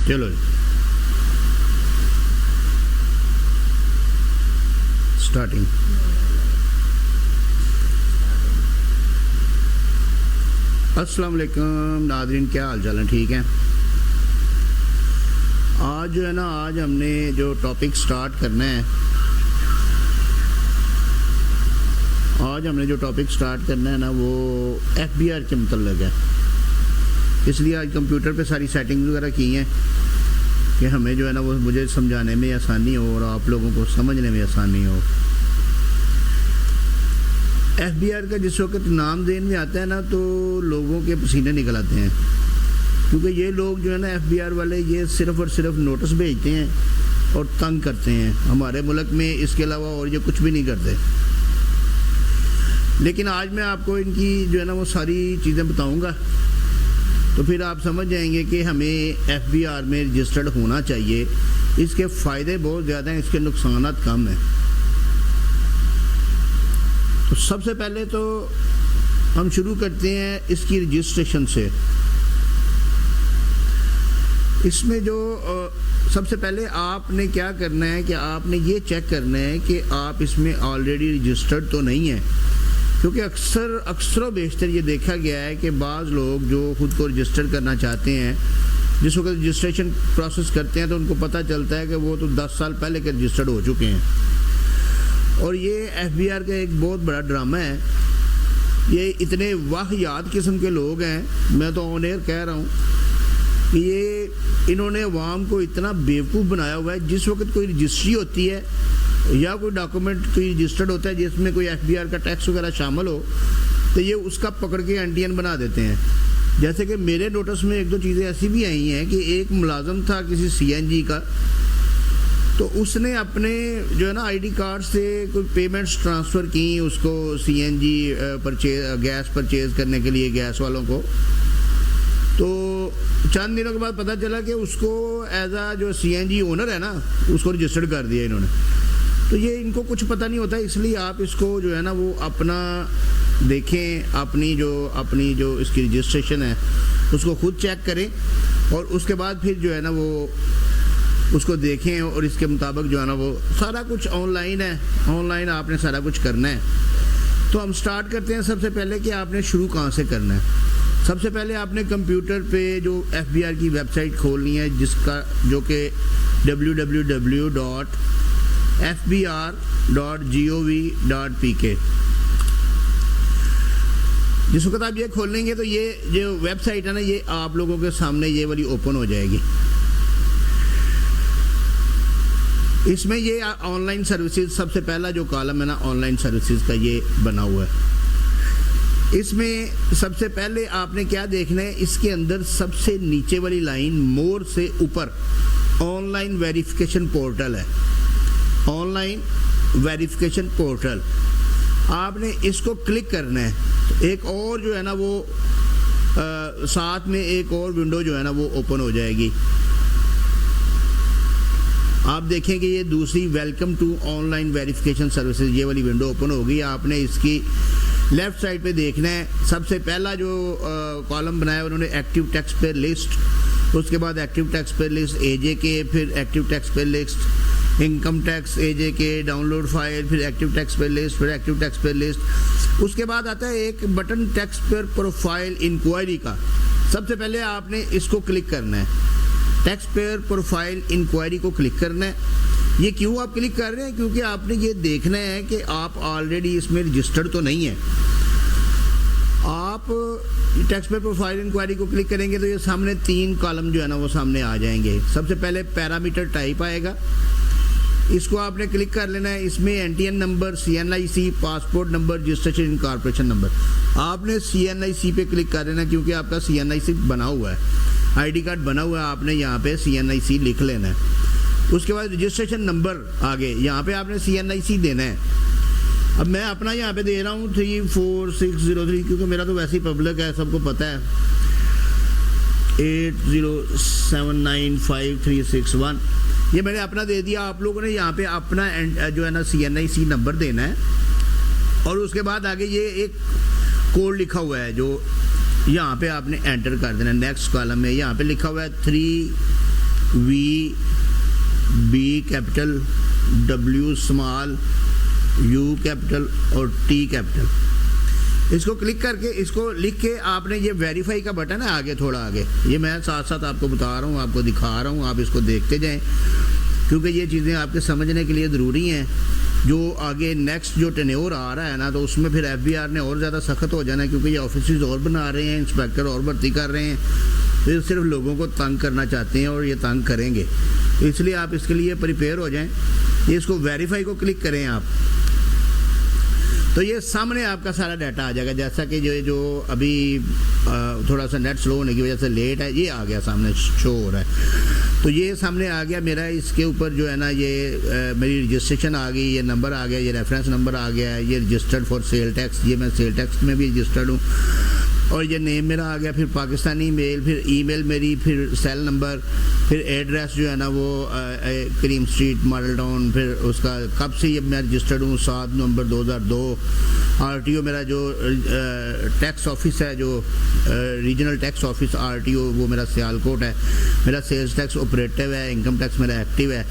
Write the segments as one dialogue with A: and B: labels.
A: चलो स्टार्टिंग। अस्सलाम वालेकुम नाज़रीन, क्या हाल चाल है? ठीक है। आज जो है ना, आज हमने जो टॉपिक स्टार्ट करना है, वो FBR के मतलब है। इसलिए आज कंप्यूटर पे सारी सेटिंग्स वगैरह की हैं कि हमें जो है ना वो मुझे समझाने में आसानी हो और आप लोगों को समझने में आसानी हो। FBR का जिस वक्त नाम देन में आता है ना, तो लोगों के पसीने निकल आते हैं, क्योंकि ये लोग जो है ना FBR वाले, ये सिर्फ़ और सिर्फ नोटिस भेजते हैं और तंग करते हैं। हमारे मुल्क में इसके अलावा और ये कुछ भी नहीं करते। लेकिन आज मैं आपको इनकी जो है ना वो सारी चीज़ें बताऊंगा, तो फिर आप समझ जाएंगे कि हमें FBR में रजिस्टर्ड होना चाहिए। इसके फ़ायदे बहुत ज़्यादा हैं, इसके नुकसानात कम हैं। तो सबसे पहले तो हम शुरू करते हैं इसकी रजिस्ट्रेशन से। इसमें जो सबसे पहले आपने क्या करना है कि आपने ये चेक करना है कि आप इसमें ऑलरेडी रजिस्टर्ड तो नहीं है, क्योंकि अक्सर बेशतर ये देखा गया है कि बाज़ लोग जो ख़ुद को रजिस्टर करना चाहते हैं, जिस वक्त रजिस्ट्रेशन प्रोसेस करते हैं तो उनको पता चलता है कि वो तो 10 साल पहले के रजिस्टर्ड हो चुके हैं। और ये FBR का एक बहुत बड़ा ड्रामा है। ये इतने वाहियात किस्म के लोग हैं, मैं तो ऑन एयर कह रहा हूँ कि ये इन्होंने अवाम को इतना बेवकूफ़ बनाया हुआ है। जिस वक्त कोई रजिस्ट्री होती है या कोई डॉक्यूमेंट कोई रजिस्टर्ड होता है जिसमें कोई FBR का टैक्स वगैरह शामिल हो, तो ये उसका पकड़ के NTN बना देते हैं। जैसे कि मेरे नोटिस में एक दो चीज़ें ऐसी भी आई हैं कि एक मुलाजम था किसी CNG का, तो उसने अपने जो है ना ID कार्ड से कोई पेमेंट्स ट्रांसफ़र की उसको CNG गैस परचेज़ करने के लिए, गैस वालों को। तो चंद दिनों के बाद पता चला कि उसको एज आ जो CNG ओनर है ना, उसको रजिस्टर्ड कर दिया इन्होंने। तो ये इनको कुछ पता नहीं होता, इसलिए आप इसको जो है ना वो अपना देखें, अपनी जो इसकी रजिस्ट्रेशन है उसको खुद चेक करें और उसके बाद फिर जो है ना वो उसको देखें और इसके मुताबिक जो है ना वो सारा कुछ ऑनलाइन है, ऑनलाइन आपने सारा कुछ करना है। तो हम स्टार्ट करते हैं। सबसे पहले कि आपने शुरू कहाँ से करना है। सबसे पहले आपने कंप्यूटर पे जो FBR की वेबसाइट खोलनी है, जिसका जो कि www.fbr.gov.pk। जिस वक्त आप ये खोलेंगे तो ये जो वेबसाइट है ना, ये आप लोगों के सामने ये वाली ओपन हो जाएगी। इसमें ये ऑनलाइन सर्विसेज, सबसे पहला जो कॉलम है ना ऑनलाइन सर्विसेज का, ये बना हुआ है। इसमें सबसे पहले आपने क्या देखना है, इसके अंदर सबसे नीचे वाली लाइन मोर से ऊपर ऑनलाइन वेरिफिकेशन पोर्टल है। ऑनलाइन वेरिफिकेशन पोर्टल आपने इसको क्लिक करना है। एक और जो है ना वो साथ में एक और विंडो जो है ना वो ओपन हो जाएगी। आप देखें कि ये दूसरी welcome to online verification services, ये वाली विंडो ओपन होगी। आपने इसकी लेफ़्ट साइड पे देखना है, सबसे पहला जो कॉलम बनाया उन्होंने एक्टिव टैक्स पेयर लिस्ट, उसके बाद active tax payer list AJK, फिर active tax payer list income tax AJK, download file, फिर एक्टिव टैक्स पेयर लिस्ट, फिर एक्टिव टैक्स पेयर लिस्ट। उसके बाद आता है एक button tax payer profile inquiry का। सबसे पहले आपने इसको क्लिक करना है, टैक्स पेयर प्रोफाइल इंक्वायरी को क्लिक करना है। ये क्यों आप क्लिक कर रहे हैं? क्योंकि आपने ये देखना है कि आप ऑलरेडी इसमें रजिस्टर्ड तो नहीं है। आप टैक्स पेयर प्रोफाइल इंक्वायरी को क्लिक करेंगे तो ये सामने 3 कॉलम जो है ना वो सामने आ जाएंगे। सबसे पहले पैरामीटर टाइप आएगा, इसको आपने क्लिक कर लेना है। इसमें NTN number, CNIC, passport number, registration incorporation number. आपने CNIC पे क्लिक कर लेना, क्योंकि आपका CNIC बना हुआ है, ID कार्ड बना हुआ है, आपने यहाँ पे CNIC लिख लेना है। उसके बाद रजिस्ट्रेशन नंबर आगे यहाँ पे आपने CNIC देना है। अब मैं अपना यहाँ पे दे रहा हूँ 34603, क्योंकि मेरा तो वैसे ही पब्लिक है, सबको पता है। 80795361 ये मैंने अपना दे दिया। आप लोगों ने यहाँ पे अपना जो है ना CNIC नंबर देना है और उसके बाद आगे ये एक कोड लिखा हुआ है जो यहाँ पे आपने एंटर कर देना। नेक्स्ट कॉलम में यहाँ पे लिखा हुआ है V, B capital, W small, U capital और टी कैपिटल। इसको क्लिक करके इसको लिख के आपने ये वेरीफाई का बटन है आगे, थोड़ा आगे, ये मैं साथ साथ आपको बता रहा हूँ, आपको दिखा रहा हूँ, आप इसको देखते जाएं क्योंकि ये चीज़ें आपके समझने के लिए ज़रूरी हैं। जो आगे नेक्स्ट जो टेन्योर आ रहा है ना, तो उसमें फिर एफबीआर ने और ज़्यादा सख्त हो जाना है क्योंकि ये ऑफिस और बना रहे हैं, इंस्पेक्टर और भर्ती कर रहे हैं, तो ये सिर्फ लोगों को तंग करना चाहते हैं और ये तंग करेंगे। इसलिए आप इसके लिए प्रिपेयर हो जाएं। ये इसको वेरीफाई को क्लिक करें आप, तो ये सामने आपका सारा डाटा आ जाएगा। जैसा कि जो अभी थोड़ा सा नेट स्लो होने की वजह से लेट है, ये आ गया सामने शो हो रहा है। तो ये सामने आ गया मेरा, इसके ऊपर जो है ना ये मेरी रजिस्ट्रेशन आ गई, ये नंबर आ गया, ये रेफरेंस नंबर आ गया है, ये रजिस्टर्ड फॉर सेल टैक्स, ये मैं सेल टैक्स में भी रजिस्टर्ड हूँ, और ये नेम मेरा आ गया, फिर पाकिस्तानी मेल, फिर ईमेल मेरी, फिर सेल नंबर, फिर एड्रेस जो है ना वो करीम स्ट्रीट मॉडल टाउन, फिर उसका कब से ये मैं रजिस्टर्ड हूँ 7 नवंबर 2002। आरटीओ मेरा जो टैक्स ऑफिस है, जो रीजनल टैक्स ऑफिस आरटीओ, वो मेरा सियालकोट है। मेरा सेल्स टैक्स ऑपरेटिव है, इनकम टैक्स मेरा एक्टिव है।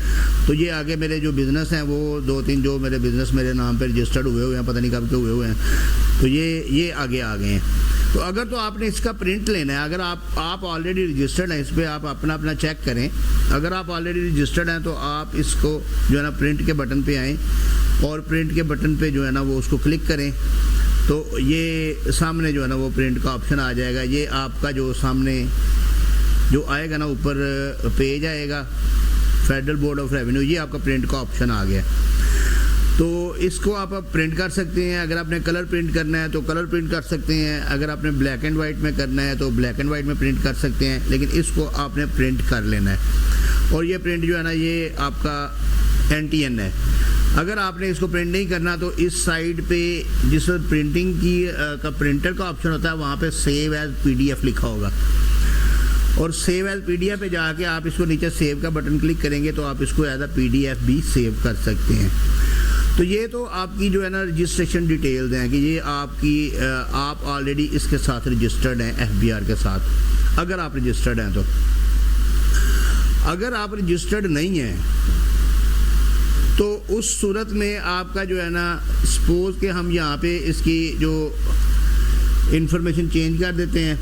A: तो ये आगे मेरे जो बिज़नेस हैं वो 2-3 जो मेरे बिज़नेस मेरे नाम पर रजिस्टर्ड हुए हैं, पता नहीं कब के हुए हैं, तो ये आगे आ गए हैं। तो अगर तो आपने इसका प्रिंट लेना है, अगर आप ऑलरेडी रजिस्टर्ड हैं, इस पर आप अपना चेक करें। अगर आप ऑलरेडी रजिस्टर्ड हैं तो आप इसको जो है ना प्रिंट के बटन पे आएँ और प्रिंट के बटन पे जो है ना वो उसको क्लिक करें, तो ये सामने जो है ना वो प्रिंट का ऑप्शन आ जाएगा। ये आपका जो सामने जो आएगा ना ऊपर पेज आएगा फेडरल बोर्ड ऑफ रेवेन्यू, ये आपका प्रिंट का ऑप्शन आ गया। तो इसको आप प्रिंट कर सकते हैं। अगर आपने कलर प्रिंट करना है तो कलर प्रिंट कर सकते हैं, अगर आपने ब्लैक एंड वाइट में करना है तो ब्लैक एंड वाइट में प्रिंट कर सकते हैं, लेकिन इसको आपने प्रिंट कर लेना है। और ये प्रिंट जो है ना ये आपका NTN है। अगर आपने इसको प्रिंट नहीं करना तो इस साइड पे जिस प्रिंटिंग की का प्रिंटर का ऑप्शन होता है वहाँ पे सेव एज PDF लिखा होगा, और सेव एज PDF पे जाके आप इसको नीचे सेव का बटन क्लिक करेंगे तो आप इसको एज PDF भी सेव कर सकते हैं। तो ये तो आपकी जो है ना रजिस्ट्रेशन डिटेल्स हैं कि ये आपकी आप ऑलरेडी इसके साथ रजिस्टर्ड हैं FBR के साथ, अगर आप रजिस्टर्ड हैं तो। अगर आप रजिस्टर्ड नहीं हैं तो उस सूरत में आपका जो है ना, सपोज कि हम यहाँ पे इसकी जो इंफॉर्मेशन चेंज कर देते हैं,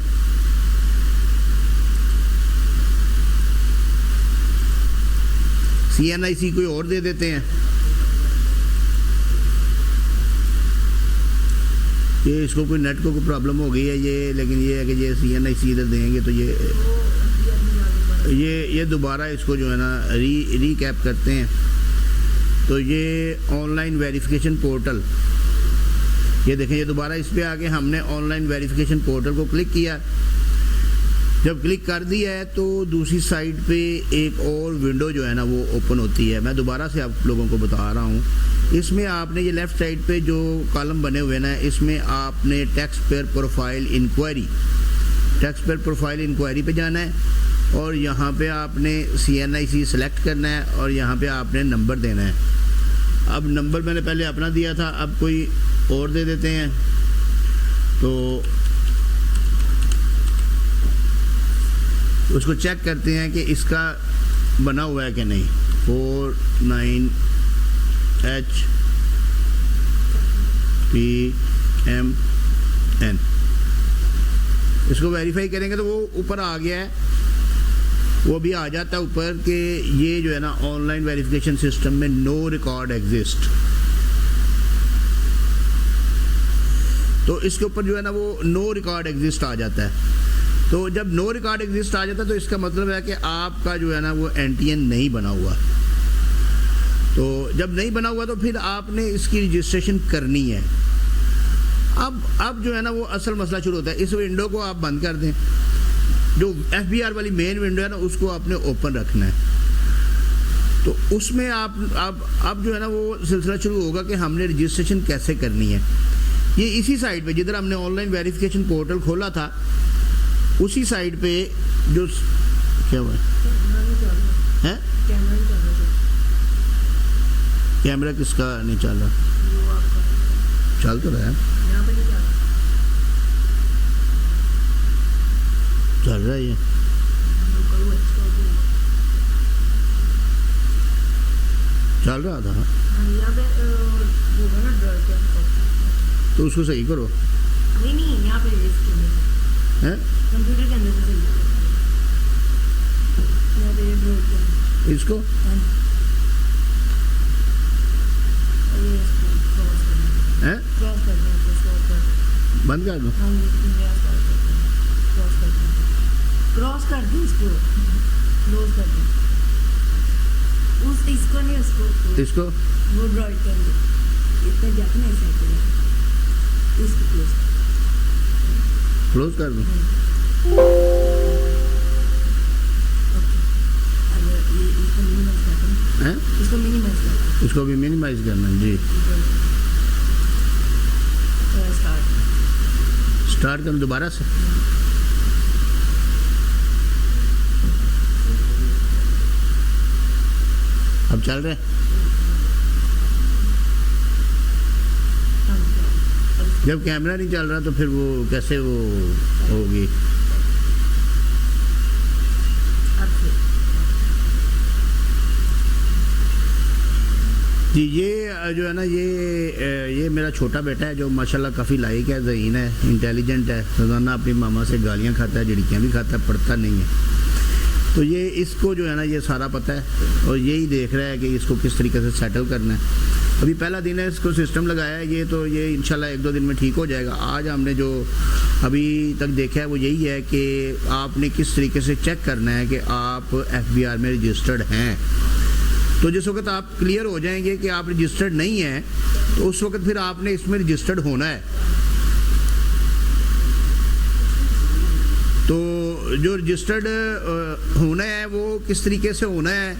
A: CNIC कोई और दे देते हैं, ये इसको कोई नेट को कोई प्रॉब्लम हो गई है ये, लेकिन ये है कि ये CNIC इधर देंगे तो ये दोबारा इसको जो है ना रीकैप करते हैं। तो ये ऑनलाइन वेरिफिकेशन पोर्टल, ये देखें, ये दोबारा इस पे आके हमने ऑनलाइन वेरिफिकेशन पोर्टल को क्लिक किया। जब क्लिक कर दिया है तो दूसरी साइड पे एक और विंडो जो है ना वो ओपन होती है। मैं दोबारा से आप लोगों को बता रहा हूँ, इसमें आपने ये लेफ़्ट साइड पे जो कॉलम बने हुए ना, इसमें आपने टैक्स पेयर प्रोफाइल इंक्वायरी पे जाना है, और यहाँ पे आपने CNIC सेलेक्ट करना है और यहाँ पे आपने नंबर देना है। अब नंबर मैंने पहले अपना दिया था, अब कोई और दे देते हैं। तो उसको चेक करते हैं कि इसका बना हुआ है कि नहीं। 49HPMN, इसको वेरीफाई करेंगे तो वो ऊपर आ गया है, वो भी आ जाता है ऊपर कि ये जो है ना ऑनलाइन वेरिफिकेशन सिस्टम में नो रिकॉर्ड एग्जिस्ट। तो इसके ऊपर जो है ना वो नो रिकॉर्ड एग्जिस्ट आ जाता है। तो जब नो रिकॉर्ड एग्जिस्ट आ जाता है तो इसका मतलब है कि आपका जो है ना वो NTN नहीं बना हुआ। तो जब नहीं बना हुआ तो फिर आपने इसकी रजिस्ट्रेशन करनी है। अब जो है ना वो असल मसला शुरू होता है। इस विंडो को आप बंद कर दें, जो FBR वाली मेन विंडो है ना उसको आपने ओपन रखना है। तो उसमें आप जो है ना वो सिलसिला शुरू होगा कि हमने रजिस्ट्रेशन कैसे करनी है। ये इसी साइड पे जिधर हमने ऑनलाइन वेरिफिकेशन पोर्टल खोला था उसी साइड पे जो क्या हुआ है, कैमरा किसका नहीं चल रहा? चल तो रहा है, चल रहा है ये। चल रहा था,
B: यहाँ पे होगा ना ड्रॉर के
A: तो उसको सही करो।
B: नहीं यहाँ पे इसके अंदर
A: हैं
B: कंप्यूटर के अंदर से सही यहाँ पे ये ड्रॉर के अंदर
A: इसको
B: हाँ जी। और ये इसको क्रॉस करना
A: हैं
B: क्रॉस करना है क्रॉस कर
A: बंद कर दो।
B: हाँ जी क्रॉस कर दो इसको क्लोज कर दो उस इसको नहीं उसको
A: इसको
B: वो ड्रॉर के अंदर इतना जाता ना ऐसा इसको क्लोज
A: क्लोज कर दो। हैं
B: इसको मिनिमाइज करना
A: इसको भी मिनिमाइज करना है जी। स्टार्ट करो दोबारा से। अब चल रहा है। जब कैमरा नहीं चल रहा तो फिर वो कैसे वो होगी। जी ये जो है ना ये मेरा छोटा बेटा है जो माशाल्लाह काफ़ी लायक है, ज़हीन है, इंटेलिजेंट है, रोज़ाना अपनी मामा से गालियाँ खाता है, झिड़कियाँ भी खाता है, पढ़ता नहीं है। तो ये इसको जो है ना ये सारा पता है और यही देख रहा है कि इसको किस तरीके से सेटल करना है। अभी पहला दिन है, इसको सिस्टम लगाया है, ये इंशाल्लाह 1-2 दिन में ठीक हो जाएगा। आज हमने जो अभी तक देखा है वो यही है कि आपने किस तरीके से चेक करना है कि आप FBR में रजिस्टर्ड हैं। तो जिस वक्त आप क्लियर हो जाएंगे कि आप रजिस्टर्ड नहीं हैं तो उस वक्त फिर आपने इसमें रजिस्टर्ड होना है। तो जो रजिस्टर्ड होना है वो किस तरीके से होना है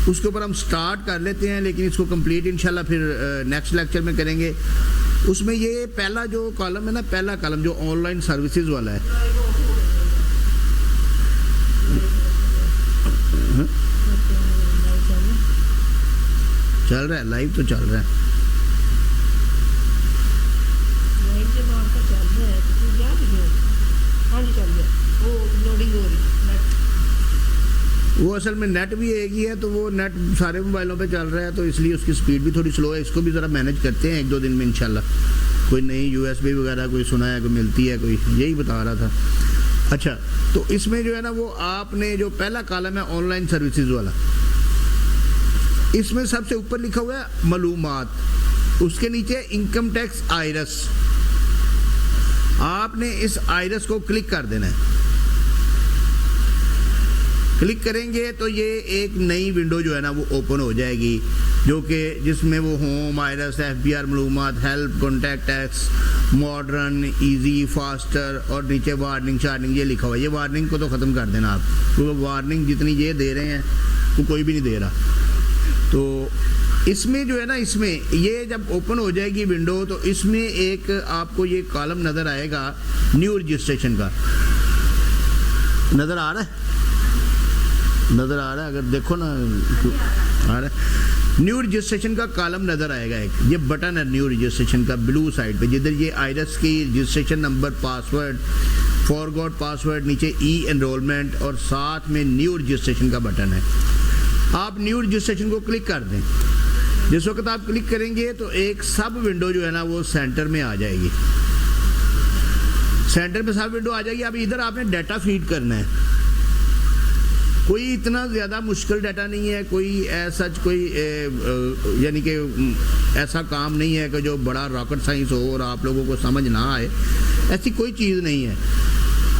A: उसके ऊपर हम स्टार्ट कर लेते हैं, लेकिन इसको कंप्लीट इंशाल्लाह फिर नेक्स्ट लेक्चर में करेंगे। उसमें ये पहला जो कॉलम है ना, पहला कॉलम जो ऑनलाइन सर्विसेज वाला है, चल रहा है, लाइव तो चल रहा है। वो असल में नेट भी एक ही है, तो वो नेट सारे मोबाइलों पे चल रहा है, तो इसलिए उसकी स्पीड भी थोड़ी स्लो है। इसको भी ज़रा मैनेज करते हैं 1-2 दिन में इंशाल्लाह। कोई नई USB वगैरह कोई सुना है, कोई मिलती है, कोई यही बता रहा था। अच्छा, तो इसमें जो है ना वो आपने जो पहला कॉलम है ऑनलाइन सर्विसेज वाला, इसमें सबसे ऊपर लिखा हुआ है मालूमात, उसके नीचे इनकम टैक्स आयरस। आपने इस आयरस को क्लिक कर देना है। क्लिक करेंगे तो ये एक नई विंडो जो है ना वो ओपन हो जाएगी, जो कि जिसमें वो होम, आयरस, FBR मालूमात, help, contact tax, modern, easy, faster और नीचे वार्निंग शार्निंग ये लिखा हुआ है। ये वार्निंग को तो ख़त्म कर देना आप, क्योंकि वार्निंग जितनी ये दे रहे हैं वो कोई भी नहीं दे रहा। तो इसमें जो है ना, इसमें ये जब ओपन हो जाएगी विंडो तो इसमें एक आपको ये कॉलम नज़र आएगा न्यू रजिस्ट्रेशन का। नज़र आ रहा है? नज़र आ रहा है? अगर देखो ना आ रहा है, न्यू रजिस्ट्रेशन का कॉलम नज़र आएगा। एक ये बटन है न्यू रजिस्ट्रेशन का ब्लू साइड पे, जिधर ये आयरस की registration number, password, forgot password, नीचे एनरोलमेंट और साथ में न्यू रजिस्ट्रेशन का बटन है। आप न्यू रजिस्ट्रेशन को क्लिक कर दें। जिस वक्त आप क्लिक करेंगे तो एक सब विंडो जो है ना वो सेंटर में आ जाएगी। सेंटर में सब विंडो आ जाएगी। अब इधर आपने डाटा फीड करना है। कोई इतना ज़्यादा मुश्किल डाटा नहीं है, कोई ऐसा कोई यानी कि ऐसा काम नहीं है कि जो बड़ा रॉकेट साइंस हो और आप लोगों को समझ ना आए, ऐसी कोई चीज़ नहीं है।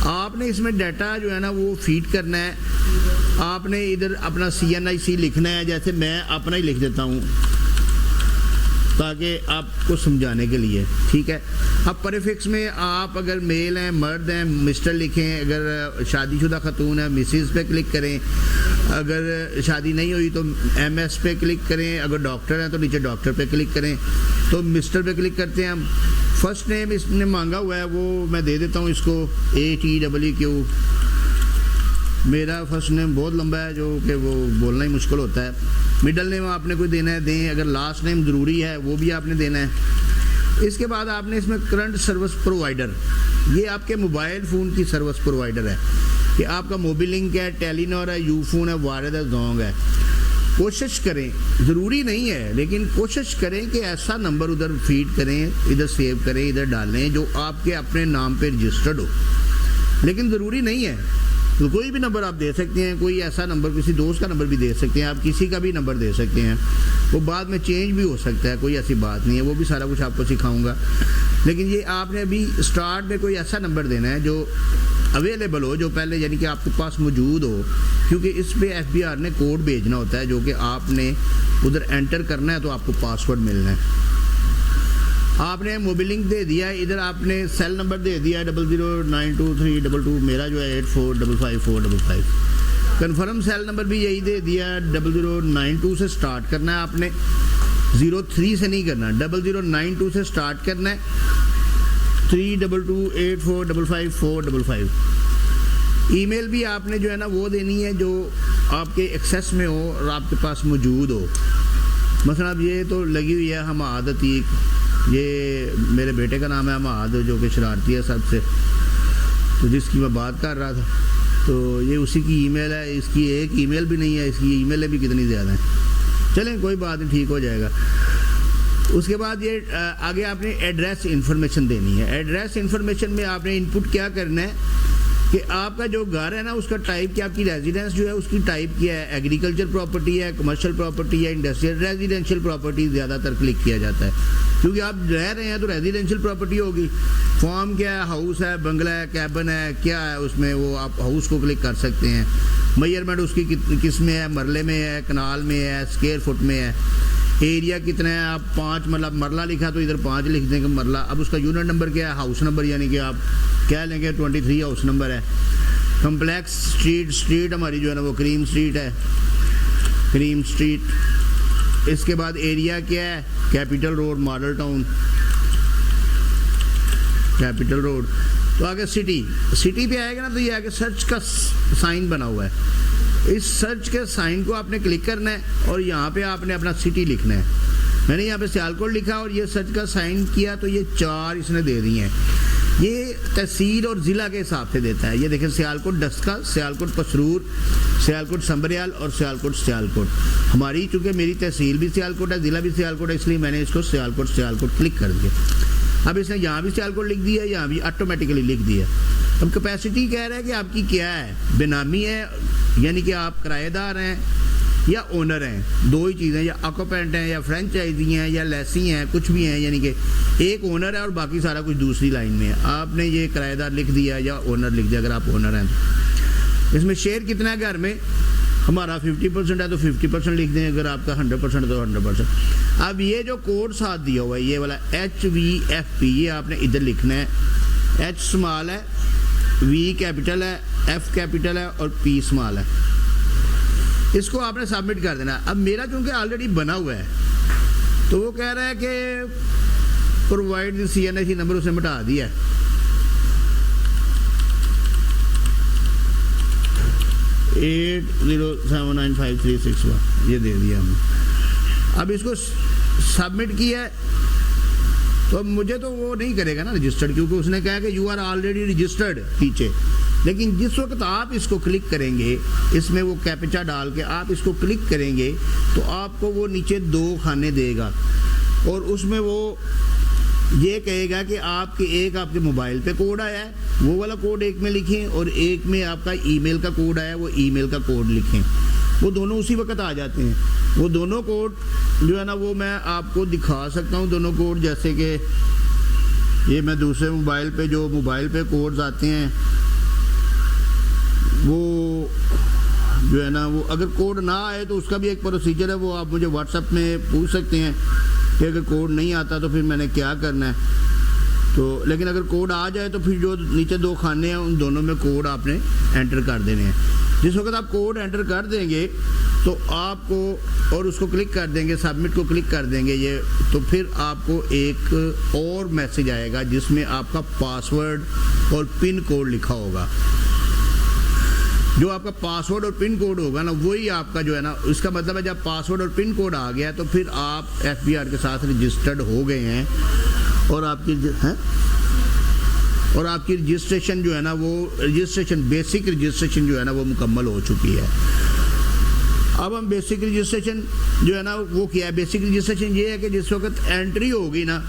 A: आपने इसमें डाटा जो है ना वो फीड करना है। आपने इधर अपना CNIC लिखना है, जैसे मैं अपना ही लिख देता हूँ ताकि आपको समझाने के लिए, ठीक है। अब प्रीफिक्स में आप अगर मेल हैं, मर्द हैं, मिस्टर लिखें। अगर शादीशुदा खतून है मिसिस पे क्लिक करें। अगर शादी नहीं हुई तो MS पे क्लिक करें। अगर डॉक्टर हैं तो नीचे डॉक्टर पे क्लिक करें। तो मिस्टर पे क्लिक करते हैं हम। फर्स्ट नेम इसने मांगा हुआ है वो मैं दे देता हूँ इसको, ATWQ। मेरा फर्स्ट नेम बहुत लंबा है जो कि वो बोलना ही मुश्किल होता है। मिडल नेम आपने कोई देना है दें। अगर लास्ट नेम ज़रूरी है वो भी आपने देना है। इसके बाद आपने इसमें करंट सर्विस प्रोवाइडर, ये आपके मोबाइल फ़ोन की सर्विस प्रोवाइडर है कि आपका मोबिलिंक है, टेलीनॉर है, यूफोन है, वारिद है, जोंग है। कोशिश करें, ज़रूरी नहीं है लेकिन कोशिश करें कि ऐसा नंबर उधर फीड करें, इधर सेव करें, इधर डालें जो आपके अपने नाम पे रजिस्टर्ड हो। लेकिन ज़रूरी नहीं है, तो कोई भी नंबर आप दे सकते हैं, कोई ऐसा नंबर किसी दोस्त का नंबर भी दे सकते हैं, आप किसी का भी नंबर दे सकते हैं, वो बाद में चेंज भी हो सकता है, कोई ऐसी बात नहीं है, वो भी सारा कुछ आपको सिखाऊंगा। लेकिन ये आपने अभी स्टार्ट में कोई ऐसा नंबर देना है जो अवेलेबल हो, जो पहले यानी कि आपके पास मौजूद हो, क्योंकि इस पे FBR ने कोड भेजना होता है जो कि आपने उधर एंटर करना है तो आपको पासवर्ड मिलना है। आपने मोबाइल लिंक दे दिया है, इधर आपने सेल नंबर दे दिया 009232, मेरा जो है 84555455। कन्फर्म सेल नंबर भी यही दे दिया, 0092 से स्टार्ट करना है आपने, 03 से नहीं करना, 0092 से स्टार्ट करना है, 3228455455। ईमेल भी आपने जो है ना वो देनी है जो आपके एक्सेस में हो और आपके पास मौजूद हो। मसलन अब ये तो लगी हुई है हमाद अतीक, ये मेरे बेटे का नाम है हमाद, जो कि शरारती है सबसे, तो जिसकी मैं बात कर रहा था, तो ये उसी की ईमेल है, इसकी एक ईमेल भी नहीं है, इसकी ईमेलें भी कितनी ज़्यादा हैं। चलें कोई बात नहीं, ठीक हो जाएगा। उसके बाद ये आगे आपने एड्रेस इंफॉर्मेशन देनी है। एड्रेस इंफॉर्मेशन में आपने इनपुट क्या करना है कि आपका जो घर है ना उसका टाइप क्या, आपकी रेजिडेंस जो है उसकी टाइप क्या है, एग्रीकल्चर प्रॉपर्टी है, कमर्शियल प्रॉपर्टी है, इंडस्ट्रियल, रेजिडेंशियल प्रॉपर्टी ज़्यादातर क्लिक किया जाता है क्योंकि आप रह रहे हैं तो रेजिडेंशियल प्रॉपर्टी होगी। फॉर्म क्या है, हाउस है, बंगला है, कैबन है, क्या है उसमें, वो आप हाउस को क्लिक कर सकते हैं। मेजरमेंट उसकी किस में है, मरले में है, कनाल में है, स्क्वायर फुट में है, एरिया कितना है, आप 5 मतलब मरला लिखा तो इधर 5 लिख देंगे मरला। अब उसका यूनिट नंबर क्या है, हाउस नंबर, यानी कि आप कह लेंगे 23 हाउस नंबर है। कम्प्लेक्स स्ट्रीट हमारी जो है ना वो क्रीम स्ट्रीट है, क्रीम स्ट्रीट। इसके बाद एरिया क्या है, capital road, model town, capital road. तो आगे सिटी पे आएगा ना तो ये आगे सर्च का साइन बना हुआ है, इस सर्च के साइन को आपने क्लिक करना है और यहाँ पे आपने अपना सिटी लिखना है। मैंने यहाँ पे सियालकोट लिखा और ये सर्च का साइन किया तो ये 4 इसने दे दिए हैं। ये तहसील और ज़िला के हिसाब से देता है। ये देखें, सियालकोट डस्का, सियालकोट पसरूर, सियालकोट संबरियाल और सियालकोट। हमारी चूँकि मेरी तहसील भी सियालकोट है, ज़िला भी सियालकोट है, इसलिए मैंने इसको सियालकोट क्लिक कर दिया। अब इसने यहाँ भी सियालकोट लिख दिया, यहाँ भी ऑटोमेटिकली लिख दिया। अब कैपेसिटी कह रहा है कि आपकी क्या है, बेनामी है यानी कि आप किराएदार हैं या ओनर हैं, 2 ही चीज़ें, या ऑक्यूपेंट हैं या फ्रेंचाइजी हैं या लेसी हैं, कुछ भी हैं, यानी कि एक ओनर है और बाकी सारा कुछ दूसरी लाइन में है। आपने ये किराएदार लिख दिया या ओनर लिख दिया अगर आप ओनर हैं। इसमें शेयर कितना है घर में, हमारा 50% है तो 50% लिख दें, अगर आपका 100% तो 100%। अब ये जो कोड साथ दिया हुआ है ये वाला HVFP, ये आपने इधर लिखना है। H स्मॉल है, V कैपिटल है, F कैपिटल है और P स्मॉल है। इसको आपने सबमिट कर देना। अब मेरा चूँकि ऑलरेडी बना हुआ है तो वो कह रहा है कि प्रोवाइड द CNIC नंबर, उसे मिटा दिया है। $8079536 ये दे दिया हमने। अब इसको सबमिट किया है तो अब मुझे तो वो नहीं करेगा ना रजिस्टर्ड, क्योंकि उसने कहा कि यू आर ऑलरेडी रजिस्टर्ड पीछे। लेकिन जिस वक्त आप इसको क्लिक करेंगे, इसमें वो कैप्चा डाल के आप इसको क्लिक करेंगे तो आपको वो नीचे 2 खाने देगा और उसमें वो ये कहेगा कि आपके एक आपके मोबाइल पे कोड आया है, वो वाला कोड एक में लिखें और एक में आपका ईमेल का कोड आया है, वो ईमेल का कोड लिखें। वो दोनों उसी वक्त आ जाते हैं। वो दोनों कोड जो है ना वो मैं आपको दिखा सकता हूँ, दोनों कोड, जैसे कि ये मैं दूसरे मोबाइल पे जो मोबाइल पे कोड्स आते हैं वो जो है ना, वो अगर कोड ना आए तो उसका भी एक प्रोसीजर है, वो आप मुझे व्हाट्सएप में पूछ सकते हैं कि अगर कोड नहीं आता तो फिर मैंने क्या करना है। तो लेकिन अगर कोड आ जाए तो फिर जो नीचे 2 खाने हैं उन दोनों में कोड आपने एंटर कर देने हैं। जिस वक्त आप कोड एंटर कर देंगे तो आपको और उसको क्लिक कर देंगे, सबमिट को क्लिक कर देंगे ये, तो फिर आपको एक और मैसेज आएगा जिसमें आपका पासवर्ड और पिन कोड लिखा होगा। जो आपका पासवर्ड और पिन कोड होगा ना वही आपका जो है ना, इसका मतलब है जब पासवर्ड और पिन कोड आ गया तो फिर आप FBR के साथ रजिस्टर्ड हो गए हैं और आपकी रजिस्ट्रेशन जो है ना वो रजिस्ट्रेशन, बेसिक रजिस्ट्रेशन जो है ना वो मुकम्मल हो चुकी है। अब हम बेसिक रजिस्ट्रेशन जो है ना वो किया है। बेसिक रजिस्ट्रेशन ये है कि जिस वक्त एंट्री होगी ना,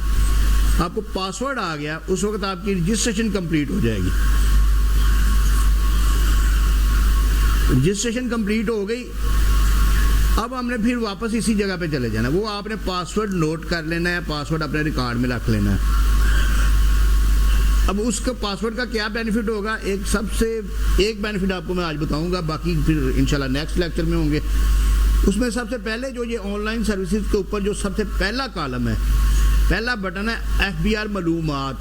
A: आपको पासवर्ड आ गया, उस वक्त आपकी रजिस्ट्रेशन कंप्लीट हो जाएगी। रजिस्ट्रेशन कंप्लीट हो गई, अब हमने फिर वापस इसी जगह पे चले जाना। वो आपने पासवर्ड नोट कर लेना है, पासवर्ड अपने रिकॉर्ड में रख लेना है। अब उसका पासवर्ड का क्या बेनिफिट होगा, एक बेनिफिट आपको मैं आज बताऊंगा, बाकी फिर इंशाल्लाह नेक्स्ट लेक्चर में होंगे। उसमें सबसे पहले जो ये ऑनलाइन सर्विसेज के ऊपर जो सबसे पहला कॉलम है, पहला बटन है FBR मालूमात,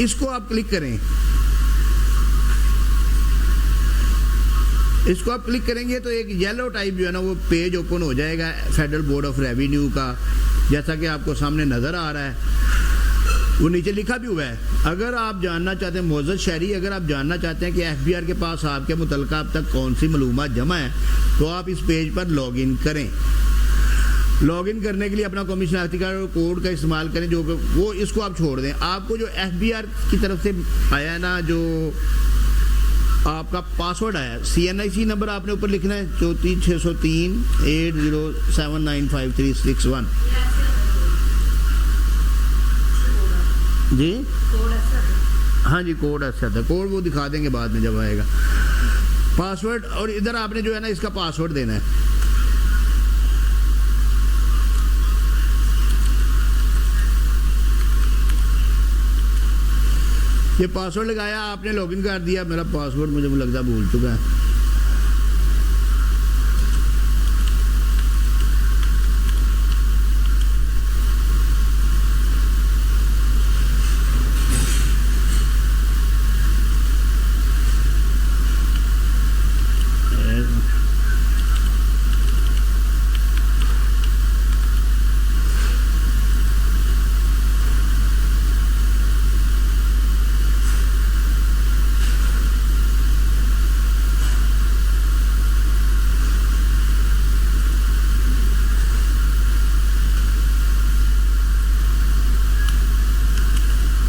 A: इसको आप क्लिक करें। इसको आप क्लिक करेंगे तो एक येलो टाइप जो है ना वो पेज ओपन हो जाएगा फेडरल बोर्ड ऑफ रेवेन्यू का, जैसा कि आपको सामने नज़र आ रहा है। वो नीचे लिखा भी हुआ है, अगर आप जानना चाहते हैं मोअज़्ज़ज़ शहरी, अगर आप जानना चाहते हैं कि FBR के पास आपके मुतल्लिक़ अब तक कौन सी मालूमात जमा है, तो आप इस पेज पर लॉग इन करें। लॉग इन करने के लिए अपना कौमी शनाख्ती कार्ड कोड का इस्तेमाल करें, जो वो इसको आप छोड़ दें। आपको जो FBR की तरफ से आया है ना, जो आपका पासवर्ड आया, CNIC नंबर आपने ऊपर लिखना है 34603807953661 जी। हाँ जी, कोड ऐसा था, कोड वो दिखा देंगे बाद में जब आएगा। पासवर्ड, और इधर आपने जो है ना इसका पासवर्ड देना है। ये पासवर्ड लगाया आपने, लॉगिन कर दिया। मेरा पासवर्ड मुझे लगता भूल चुका है।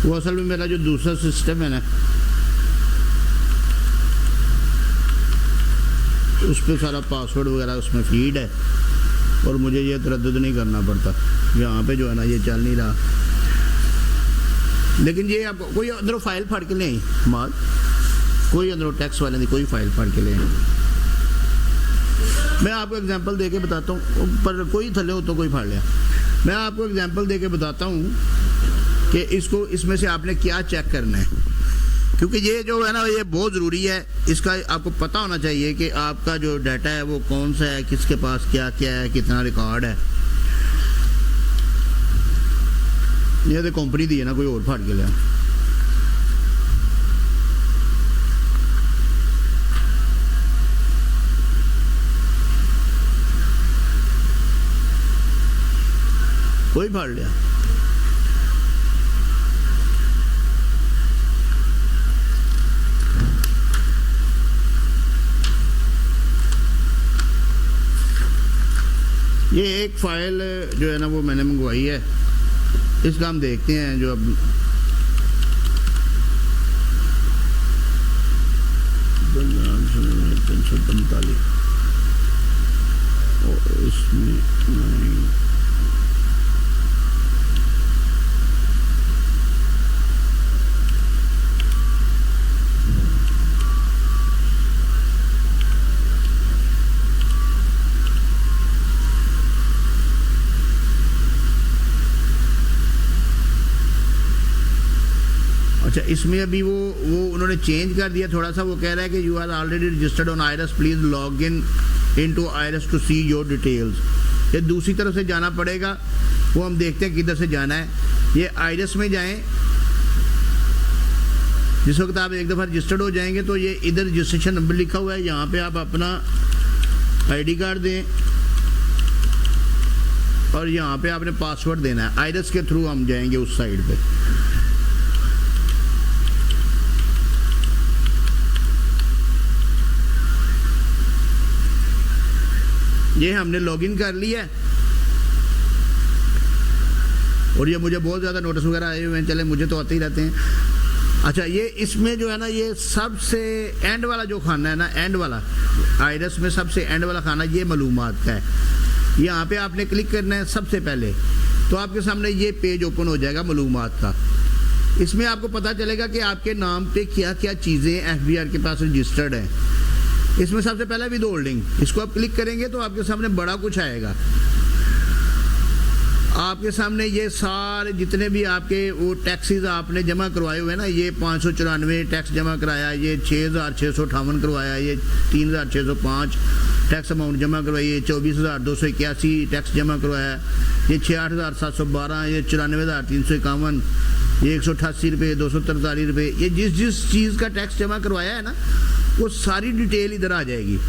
A: वो असल में मेरा जो दूसरा सिस्टम है ना, उस पर सारा पासवर्ड वगैरह उसमें फीड है, और मुझे ये तरद्दुद नहीं करना पड़ता। यहाँ पे जो है ना ये चल नहीं रहा। लेकिन ये आपको कोई अंदरों फाइल फाड़ के ले आई माल, कोई अंदरों टैक्स वाले ने कोई फाइल फाड़ के ले आई। मैं आपको एग्जांपल दे के बताता हूँ, पर कोई थले हो तो कोई फाड़ लिया। मैं आपको एग्जांपल दे के बताता हूँ कि इसको, इसमें से आपने क्या चेक करना है, क्योंकि ये जो है ना ये बहुत ज़रूरी है। इसका आपको पता होना चाहिए कि आपका जो डाटा है वो कौन सा है, किसके पास क्या क्या है, कितना रिकॉर्ड है। ये तो कंपनी दी है ना, कोई और फाड़ के लिया। कोई फाड़ लिया। ये एक फ़ाइल जो है ना वो मैंने मंगवाई है, इसका हम देखते हैं। जो अब 345 और इसमें अच्छा, इसमें अभी वो उन्होंने चेंज कर दिया थोड़ा सा। वो कह रहा है कि you are already registered on IRIS, please log in to IRIS to see your details. ये दूसरी तरफ से जाना पड़ेगा, वो हम देखते हैं किधर से जाना है। ये आयरस में जाएं, जिस वक्त आप एक दफ़ा रजिस्टर्ड हो जाएंगे तो ये इधर रजिस्ट्रेशन नंबर लिखा हुआ है, यहाँ पे आप अपना ID कार्ड दें और यहाँ पे आपने पासवर्ड देना है। आयरस के थ्रू हम जाएंगे उस साइड पे। ये हमने लॉगिन कर लिया है और ये मुझे बहुत ज़्यादा नोटिस वगैरह आए हुए हैं। चले, मुझे तो आते ही रहते हैं। अच्छा, ये इसमें जो है ना, ये सबसे एंड वाला जो खाना है ना, एंड वाला आइरस में सबसे एंड वाला खाना ये मालूमात का है। यहाँ पे आपने क्लिक करना है सबसे पहले, तो आपके सामने ये पेज ओपन हो जाएगा मालूमात का। इसमें आपको पता चलेगा कि आपके नाम पे क्या क्या चीज़ें एफबीआर के पास रजिस्टर्ड हैं। इसमें सबसे पहले विद होल्डिंग, इसको आप क्लिक करेंगे तो आपके सामने बड़ा कुछ आएगा। आपके सामने ये सारे जितने भी आपके वो टैक्सेस आपने जमा करवाए हुए हैं ना, ये 594 टैक्स जमा कराया, ये 6658 करवाया, ये 3605 टैक्स अमाउंट जमा करवाई, ये 24281 टैक्स जमा करवाया, ये 68712, ये 94351, ये 188 रुपये, 243 रुपये, ये जिस जिस चीज़ का टैक्स जमा करवाया है ना, वो सारी डिटेल इधर आ जाएगी।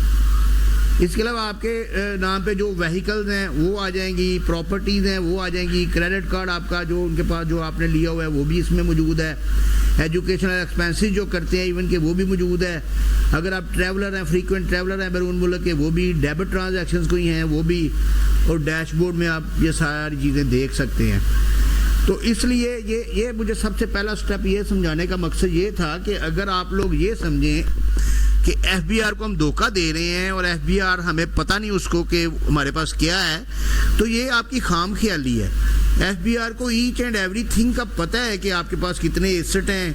A: इसके अलावा आपके नाम पे जो व्हीकल्स हैं वो आ जाएंगी, प्रॉपर्टीज़ हैं वो आ जाएंगी, क्रेडिट कार्ड आपका जो उनके पास जो आपने लिया हुआ है वो भी इसमें मौजूद है, एजुकेशनल एक्सपेंसेस जो करते हैं इवन के वो भी मौजूद है। अगर आप ट्रैवलर हैं, फ्रीक्वेंट ट्रैवलर हैं बैरून मुल्क के, वो भी, डेबिट ट्रांजैक्शंस कोई हैं वो भी, और डैशबोर्ड में आप ये सारी चीज़ें देख सकते हैं। तो इसलिए ये मुझे सबसे पहला स्टेप ये समझाने का मकसद ये था कि अगर आप लोग ये समझें कि एफबीआर को हम धोखा दे रहे हैं और एफबीआर हमें पता नहीं उसको कि हमारे पास क्या है, तो ये आपकी खाम ख्याली है। एफबीआर को ईच एंड एवरीथिंग का पता है कि आपके पास कितने एसेट हैं,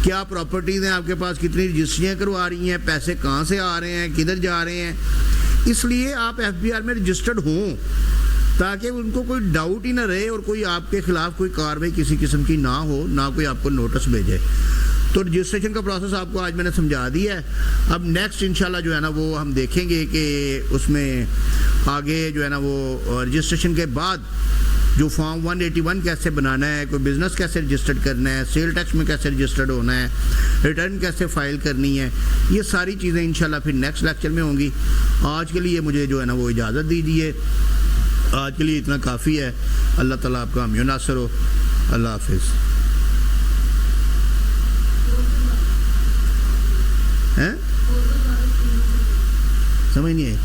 A: क्या प्रॉपर्टीज़ हैं आपके पास, कितनी रजिस्ट्रियाँ करवा रही हैं, पैसे कहाँ से आ रहे हैं, किधर जा रहे हैं। इसलिए आप एफबीआर में रजिस्टर्ड हों ताकि उनको कोई डाउट ही ना रहे और कोई आपके खिलाफ कोई कार्रवाई किसी किस्म की ना हो, ना कोई आपको नोटिस भेजे। तो रजिस्ट्रेशन का प्रोसेस आपको आज मैंने समझा दिया है। अब नेक्स्ट इंशाल्लाह जो है ना वो हम देखेंगे कि उसमें आगे जो है ना वो रजिस्ट्रेशन के बाद जो फॉर्म 181 कैसे बनाना है, कोई बिज़नेस कैसे रजिस्टर्ड करना है, सेल टैक्स में कैसे रजिस्टर्ड होना है, रिटर्न कैसे फ़ाइल करनी है, ये सारी चीज़ें इंशाल्लाह फिर नेक्स्ट लेक्चर में होंगी। आज के लिए मुझे जो है ना वो इजाज़त दीजिए। आज के लिए इतना काफ़ी है। अल्लाह ताला आपका हामी नासर हो। अल्लाह हाफिज़। हैं? समझ नहीं है।